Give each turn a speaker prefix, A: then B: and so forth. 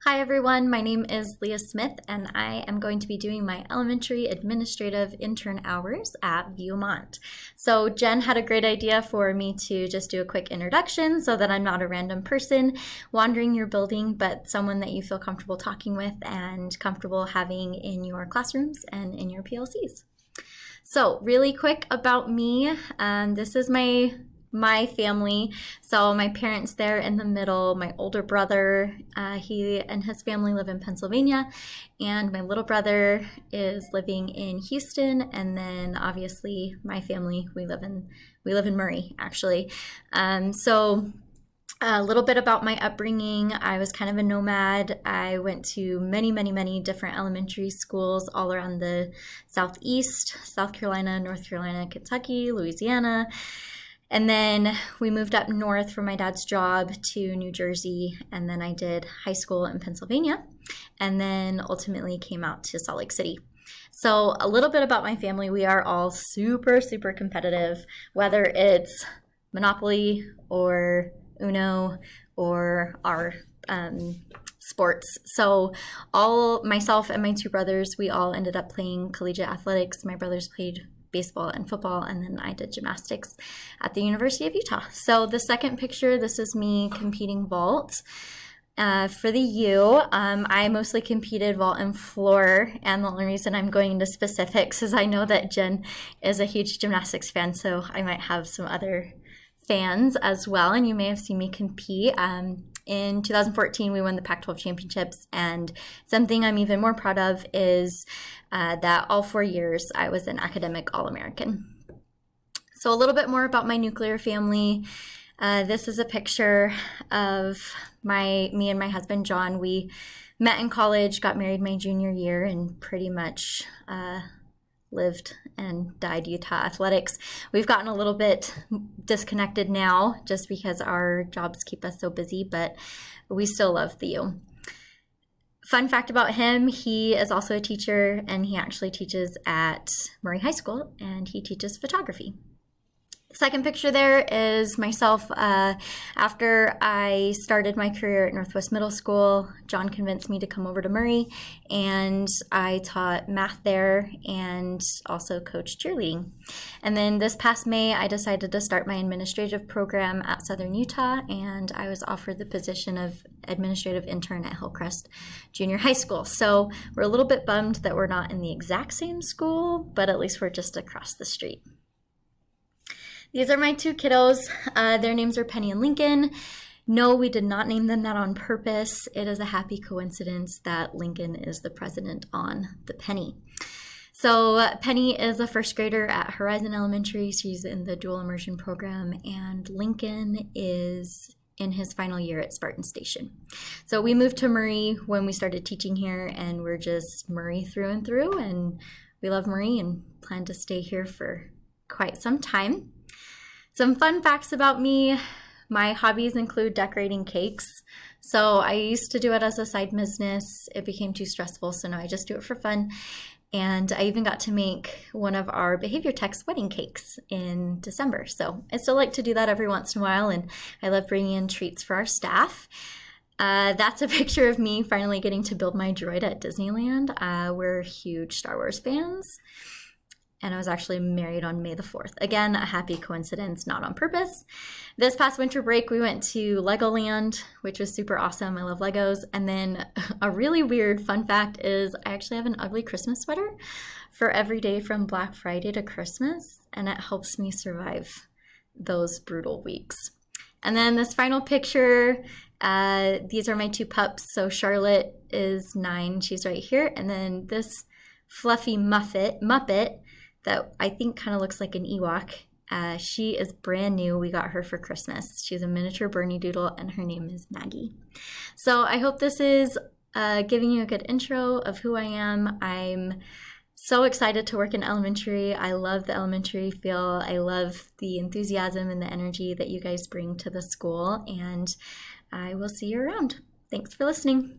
A: Hi everyone, my name is Lia Smith and I am going to be doing my elementary administrative intern hours at Viewmont. So Jen had a great idea for me to just do a quick introduction so that I'm not a random person wandering your building, but someone that you feel comfortable talking with and comfortable having in your classrooms and in your PLCs. So really quick about me, this is my family. So my parents there in the middle, my older brother, he and his family live in Pennsylvania, and my little brother is living in Houston, and then obviously my family, we live in Murray actually. So a little bit about my upbringing. I was kind of a nomad. I went to many different elementary schools all around the Southeast, South Carolina, North Carolina, Kentucky, Louisiana. And then we moved up north for my dad's job to New Jersey, and then I did high school in Pennsylvania, and then ultimately came out to Salt Lake City. So a little bit about my family. We are all super mympetitive, whether it's Monopoly or Uno or our sports. So all myself and my two brothers, we all ended up playing collegiate athletics. My brothers played baseball and football, and then I did gymnastics at the University of Utah. So the second picture, this is me competing vault. For the U, I mostly competed vault and floor, and the only reason I'm going into specifics is I know that Jen is a huge gymnastics fan, so I might have some other fans as well, and you may have seen me compete. In 2014, we won the Pac-12 championships, and something I'm even more proud of is that all 4 years I was an academic All-American. So a little bit more about my nuclear family. This is a picture of me and my husband, John. We met in college, got married my junior year, and pretty much lived and died Utah athletics. We've gotten a little bit disconnected now just because our jobs keep us so busy, but we still love the U. Fun fact about him, he is also a teacher, and he actually teaches at Murray High School, and he teaches photography. Second picture there is myself after I started my career at Northwest Middle School. John convinced me to come over to Murray, and I taught math there and also coached cheerleading. And then this past May, I decided to start my administrative program at Southern Utah, and I was offered the position of administrative intern at Hillcrest Junior High School. So we're a little bit bummed that we're not in the exact same school, but at least we're just across the street. These are my two kiddos. Their names are Penny and Lincoln. No, we did not name them that on purpose. It is a happy coincidence that Lincoln is the president on the Penny. So Penny is a first grader at Horizon Elementary. She's in the dual immersion program, and Lincoln is in his final year at Spartan Station. So we moved to Murray when we started teaching here, and we're just Murray through and through, and we love Murray and plan to stay here for quite some time. Some fun facts about me. My hobbies include decorating cakes. So I used to do it as a side business. It became too stressful, so now I just do it for fun. And I even got to make one of our behavior tech's wedding cakes in December. So I still like to do that every once in a while, and I love bringing in treats for our staff. That's a picture of me finally getting to build my droid at Disneyland. We're huge Star Wars fans. And I was actually married on May the 4th. Again, a happy coincidence, not on purpose. This past winter break, we went to Legoland, which was super awesome. I love Legos. And then a really weird fun fact is I actually have an ugly Christmas sweater for every day from Black Friday to Christmas, and it helps me survive those brutal weeks. And then this final picture, these are my two pups. So Charlotte is 9, she's right here. And then this fluffy Muppet, that I think kind of looks like an Ewok. She is brand new. We got her for Christmas. She's a miniature Bernie Doodle, and her name is Maggie. So I hope this is giving you a good intro of who I am. I'm so excited to work in elementary. I love the elementary feel. I love the enthusiasm and the energy that you guys bring to the school, and I will see you around. Thanks for listening.